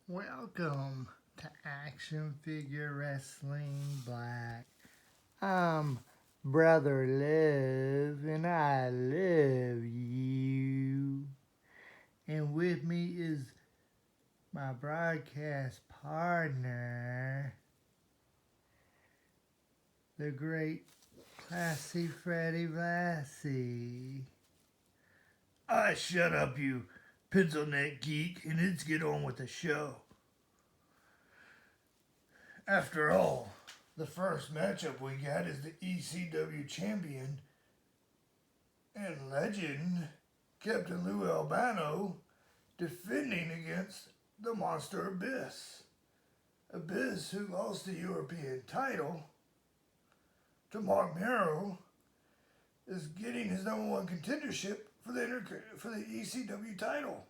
Welcome to Action Figure Wrestling Black. I'm Brother Love, and I love you. And with me is my broadcast partner, the great Classy Freddy Blassie. Shut up, you pencil neck geek, and let's get on with the show. After all, the first matchup we got is the ECW champion and legend, Captain Lou Albano, defending against the Monster Abyss. Abyss, who lost the European title to Mark Mero, is getting his number one contendership for the ECW title.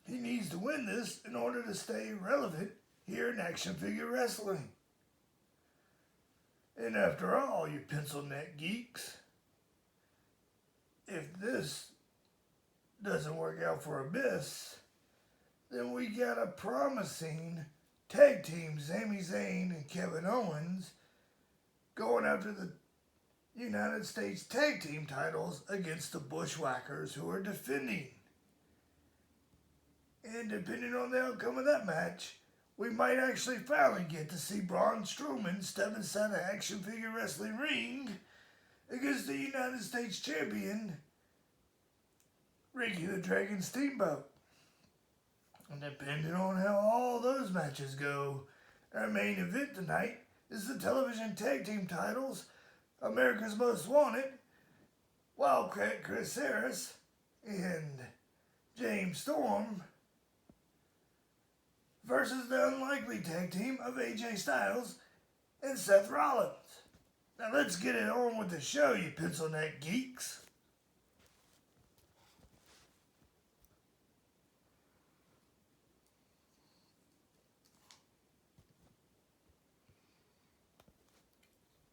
He needs to win this in order to stay relevant here in action figure wrestling. And after all, you pencil neck geeks, if this doesn't work out for Abyss, then we got a promising tag team, Sami Zayn and Kevin Owens, going after the United States tag team titles against the Bushwhackers, who are defending. And depending on the outcome of that match, we might actually finally get to see Braun Strowman step inside an action figure wrestling ring against the United States champion, Ricky the Dragon Steamboat. And depending on how all those matches go, our main event tonight is the television tag team titles, America's Most Wanted, Wildcat Chris Harris and James Storm, versus the unlikely tag team of AJ Styles and Seth Rollins. Now let's get it on with the show, you pencil neck geeks.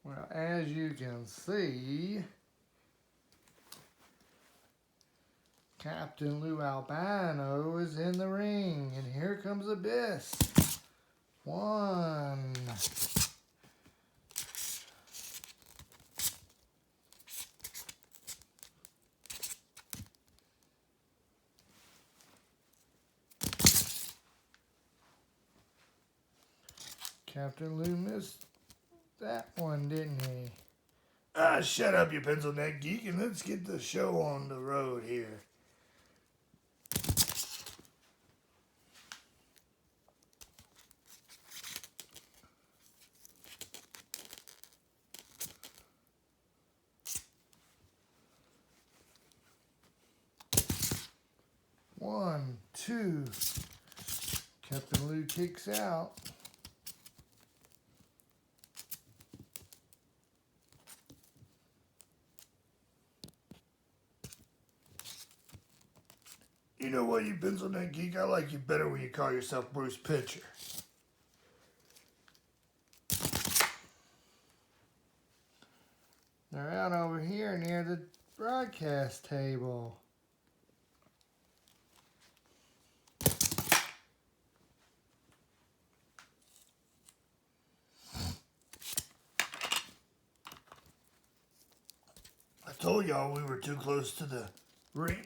Well, as you can see, Captain Lou Albano is in the ring, and here comes Abyss. 1. Captain Lou missed that one, didn't he? Shut up, you pencil neck geek, and let's get the show on the road here. One, two. Captain Lou kicks out. You know what, you pencil neck geek? I like you better when you call yourself Bruce Pitcher. They're out over here near the broadcast table. I told y'all we were too close to the ring.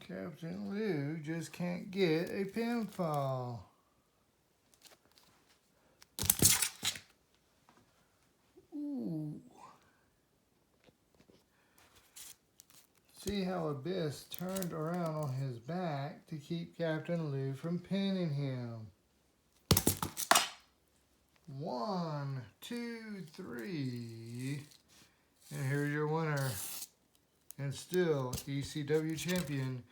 Captain Lou just can't get a pinfall. Ooh. See how Abyss turned around on his back to keep Captain Lou from pinning him. 1, 2, 3. And here's your winner. And still ECW champion,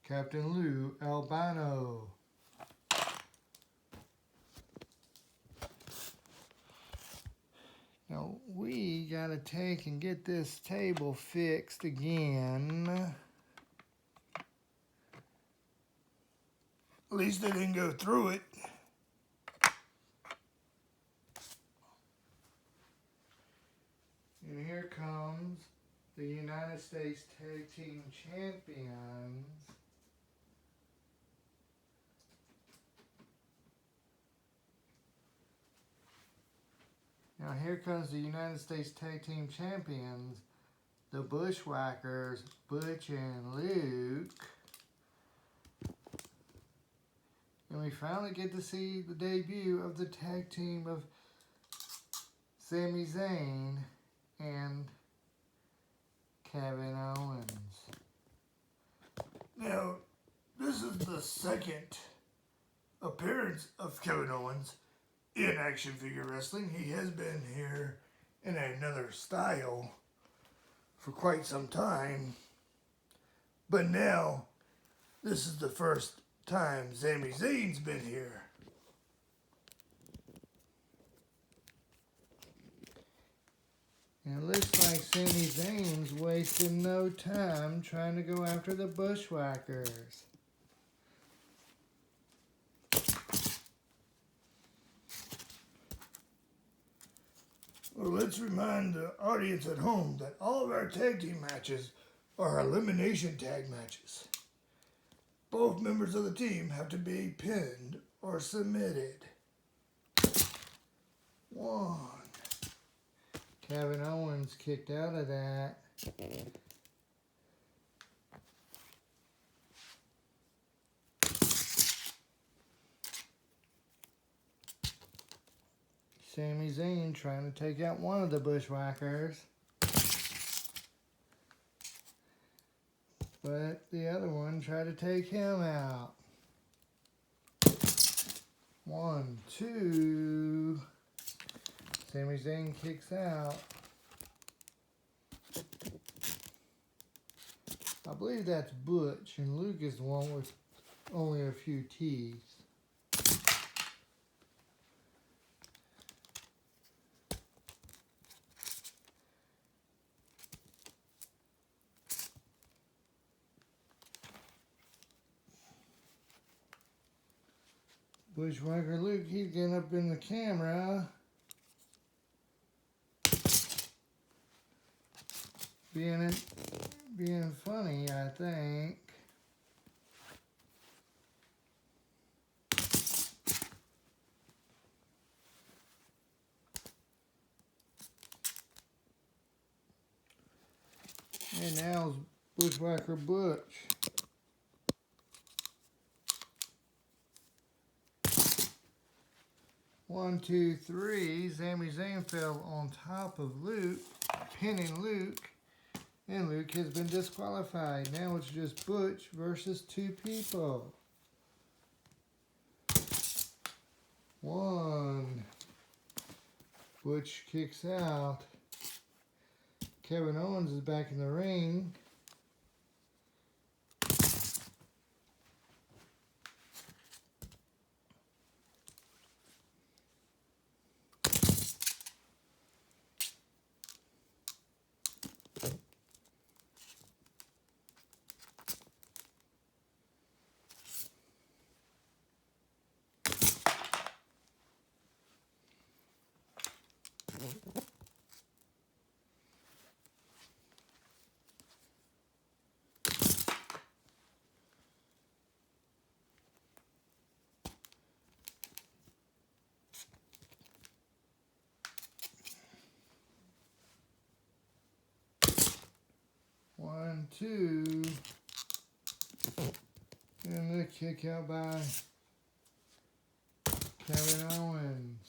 Captain Lou Albano. gotta take and get this table fixed again. At least they didn't go through it. And here comes the United States Tag Team Champions. Now here comes the United States Tag Team Champions, the Bushwhackers, Butch and Luke. And we finally get to see the debut of the tag team of Sami Zayn and Kevin Owens. Now, this is the second appearance of Kevin Owens in action figure wrestling. He has been here in another style for quite some time. But now, this is the first time Sami Zayn's been here. And it looks like Sami Zayn's wasting no time trying to go after the Bushwhackers. Well, let's remind the audience at home that all of our tag team matches are elimination tag matches. Both members of the team have to be pinned or submitted. 1. Kevin Owens kicked out of that. Sami Zayn trying to take out one of the Bushwhackers. But the other one tried to take him out. 1, 2. Sami Zayn kicks out. I believe that's Butch, and Luke is the one with only a few teeth. Bushwhacker Luke, he's getting up in the camera. Being funny, I think. And now's Bushwhacker Butch. One, two, three. Sami Zayn fell on top of Luke, pinning Luke, and Luke has been disqualified. Now it's just Butch versus 2 people. 1. Butch kicks out. Kevin Owens is back in the ring. One, two, and the kick out by Kevin Owens.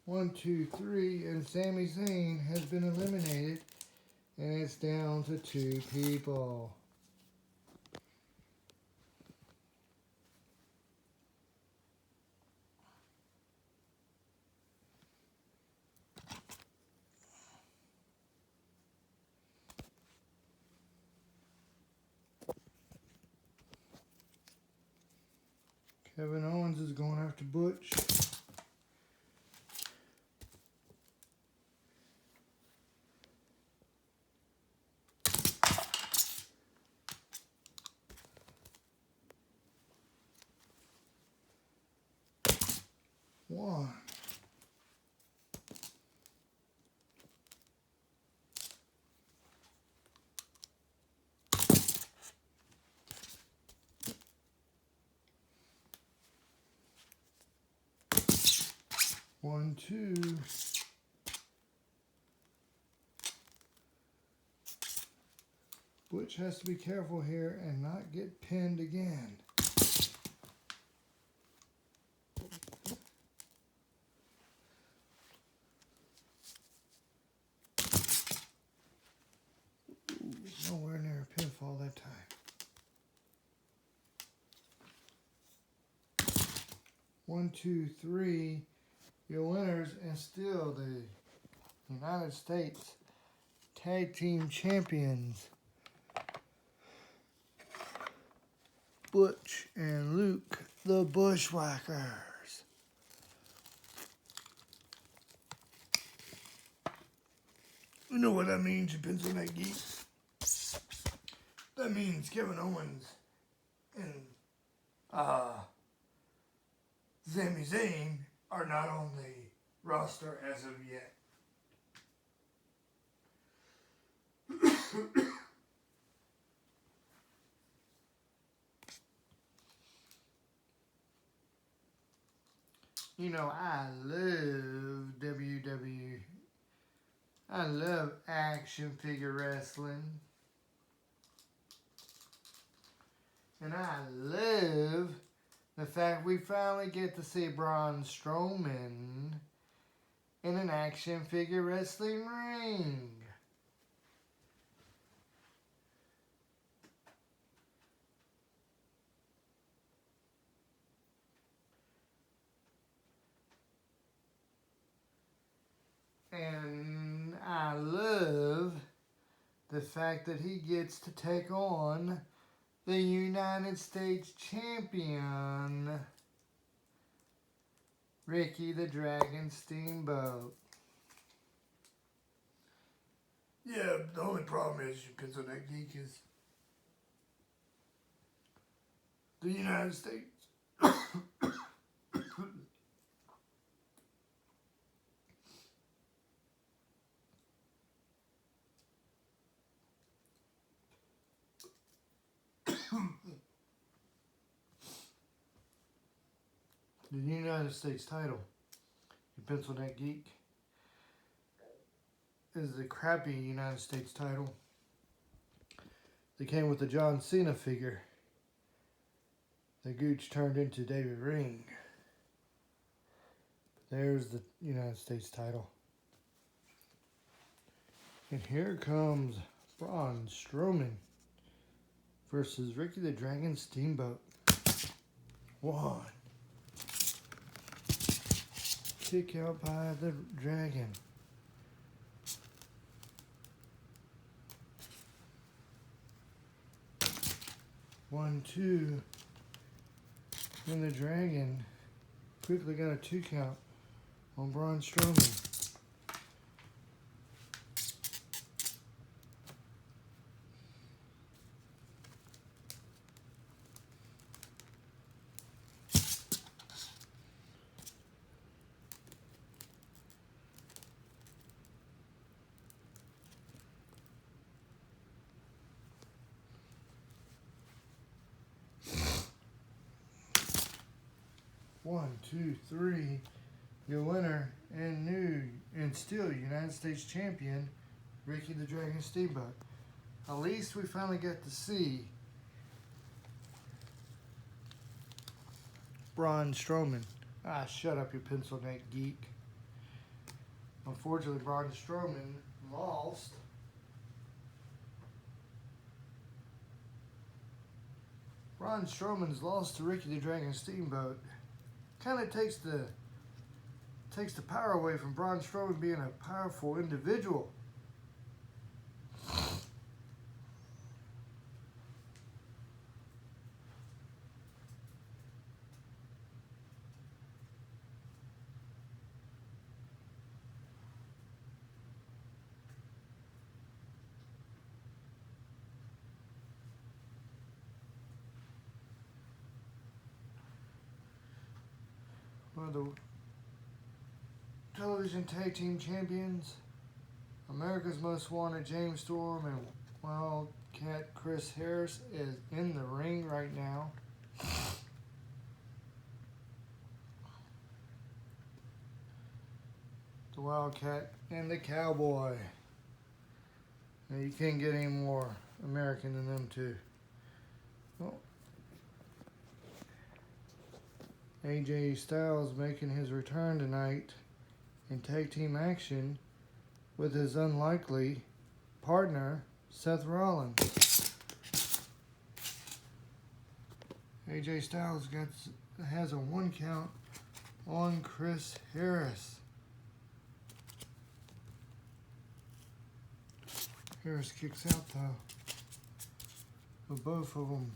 One, two, three, and Sami Zayn has been eliminated. And it's down to 2 people. Kevin Owens is going after Butch. One. One, two. Butch has to be careful here and not get pinned again. Ooh, nowhere near a pinfall that time. One, two, three. Your winners and still the United States Tag Team Champions, Butch and Luke, the Bushwhackers. You know what that means, you pencil neck geeks? That means Kevin Owens and Sami Zayn are not on the roster as of yet. You know, I love WWE. I love action figure wrestling. And I love the fact we finally get to see Braun Strowman in an action figure wrestling ring. And I love the fact that he gets to take on the United States Champion, Ricky the Dragon Steamboat. Yeah, the only problem is, you pencil neck geek, is the United States. The United States title, you pencil neck geek, is the crappy United States title. They came with the John Cena figure. The Gooch turned into David Ring. There's the United States title. And here comes Braun Strowman versus Ricky the Dragon Steamboat. One. Kick out by the Dragon. One, two. And the Dragon quickly got a 2 count on Braun Strowman. One, two, three. Your winner and new and still United States Champion, Ricky the Dragon Steamboat. At least we finally got to see Braun Strowman. Ah, shut up, you pencil neck geek. Unfortunately, Braun Strowman lost. Braun Strowman's lost to Ricky the Dragon Steamboat. Kind of takes the power away from Braun Strowman being a powerful individual. one of the television tag team champions, America's Most Wanted James Storm and Wildcat Chris Harris is in the ring right now. The Wildcat and the Cowboy. Now you can't get any more American than them two. Well, AJ Styles making his return tonight in tag team action with his unlikely partner, Seth Rollins. AJ Styles has a 1 count on Chris Harris. Harris kicks out though. But both of them,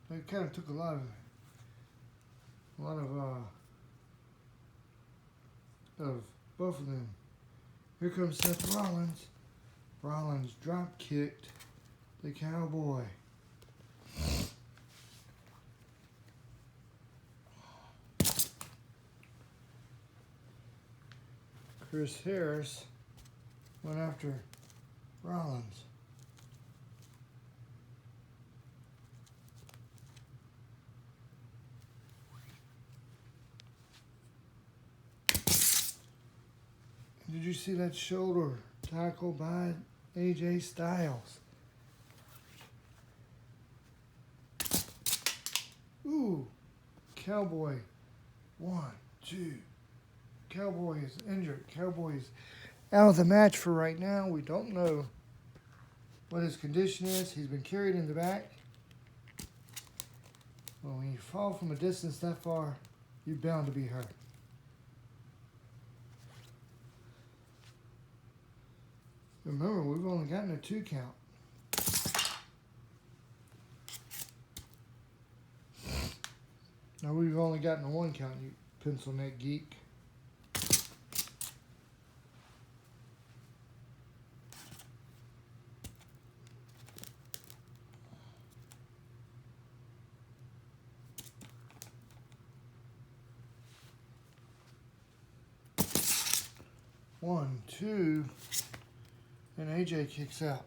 they kind of took a lot of both of them. Here comes Seth Rollins. Rollins drop kicked the Cowboy. Chris Harris went after Rollins. Did you see that shoulder tackle by AJ Styles? Ooh, Cowboy, 1, 2. Cowboy is injured. Cowboy is out of the match for right now. We don't know what his condition is. He's been carried in the back. Well, when you fall from a distance that far, you're bound to be hurt. Remember, we've only gotten a 2 count. Now we've only gotten a 1 count, you pencil neck geek. One, 2, and AJ kicks out.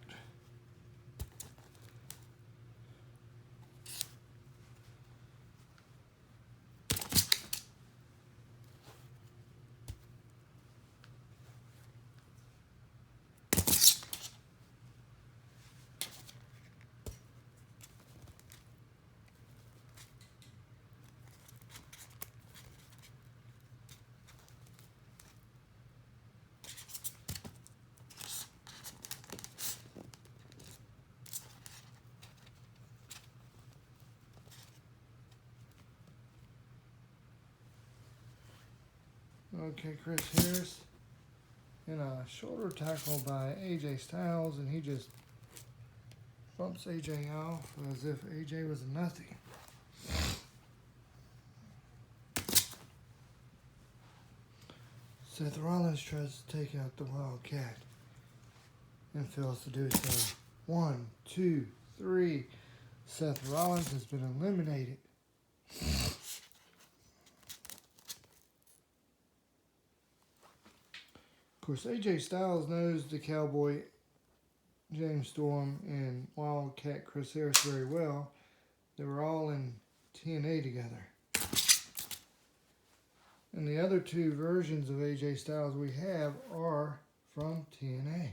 Okay, Chris Harris in a shoulder tackle by AJ Styles, and he just bumps AJ off as if AJ was nothing. Seth Rollins tries to take out the Wildcat and fails to do so. 1, 2, 3. Seth Rollins has been eliminated. Of course, AJ Styles knows the Cowboy, James Storm, and Wildcat Chris Harris very well. They were all in TNA together. And the other 2 versions of AJ Styles we have are from TNA.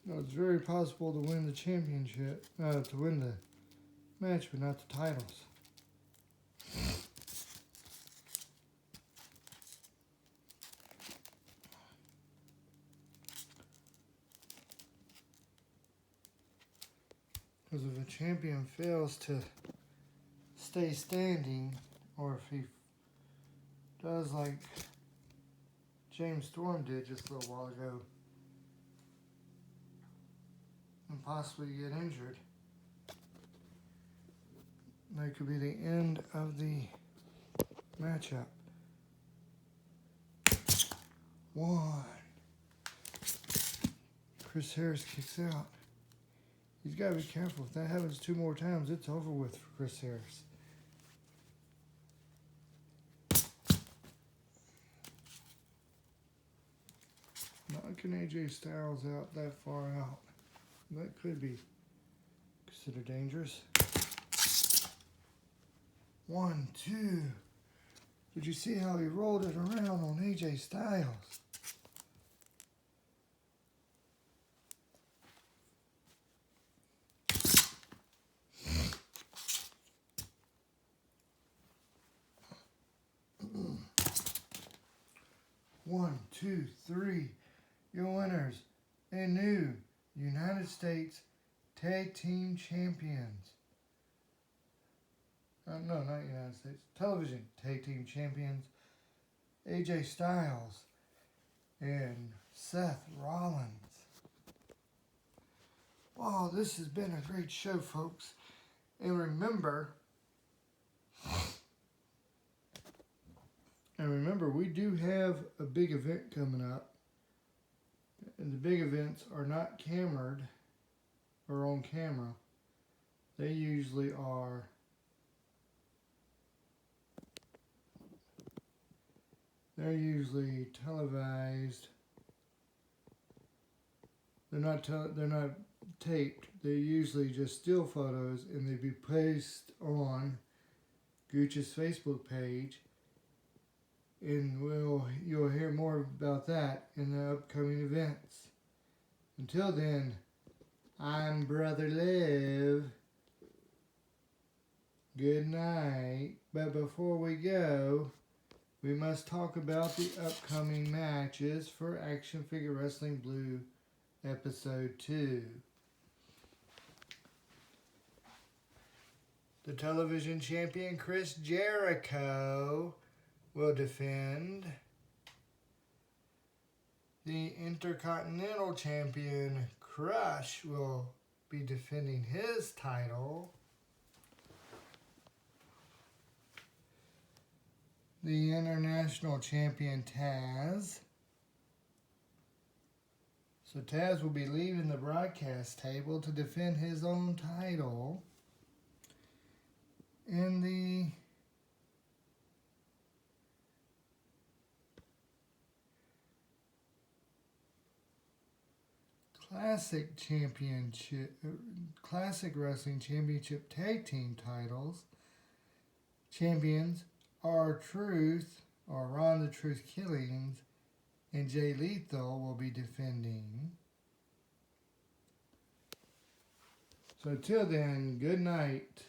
Now, it's very possible to win the championship, to win the match, but not the titles. Because if a champion fails to stay standing, or if he does like James Storm did just a little while ago, and possibly get injured. That could be the end of the matchup. 1. Chris Harris kicks out. He's got to be careful. If that happens 2 more times, it's over with for Chris Harris. Knocking AJ Styles out that far out. That could be considered dangerous. 1, 2. Did you see how he rolled it around on AJ Styles? One, 2, 3. Your winners and new United States Tag Team Champions. No, not United States. Television Tag Team Champions. AJ Styles and Seth Rollins. Wow, this has been a great show, folks. And remember, we do have a big event coming up. And the big events are not camered or on camera. They usually are televised. They're not taped. They're usually just still photos, and they be placed on Gooch's Facebook page. And you'll hear more about that in the upcoming events. Until then, I'm Brother Liv. Good night. But before we go, we must talk about the upcoming matches for Action Figure Wrestling Blue Episode 2. The television champion Chris Jericho will defend. The Intercontinental Champion Crush will be defending his title. The International Champion Taz. So Taz will be leaving the broadcast table to defend his own title. In the Classic Wrestling Championship Tag Team titles, champions R-Truth, or Ron the Truth Killings, and Jay Lethal will be defending. So till then, good night.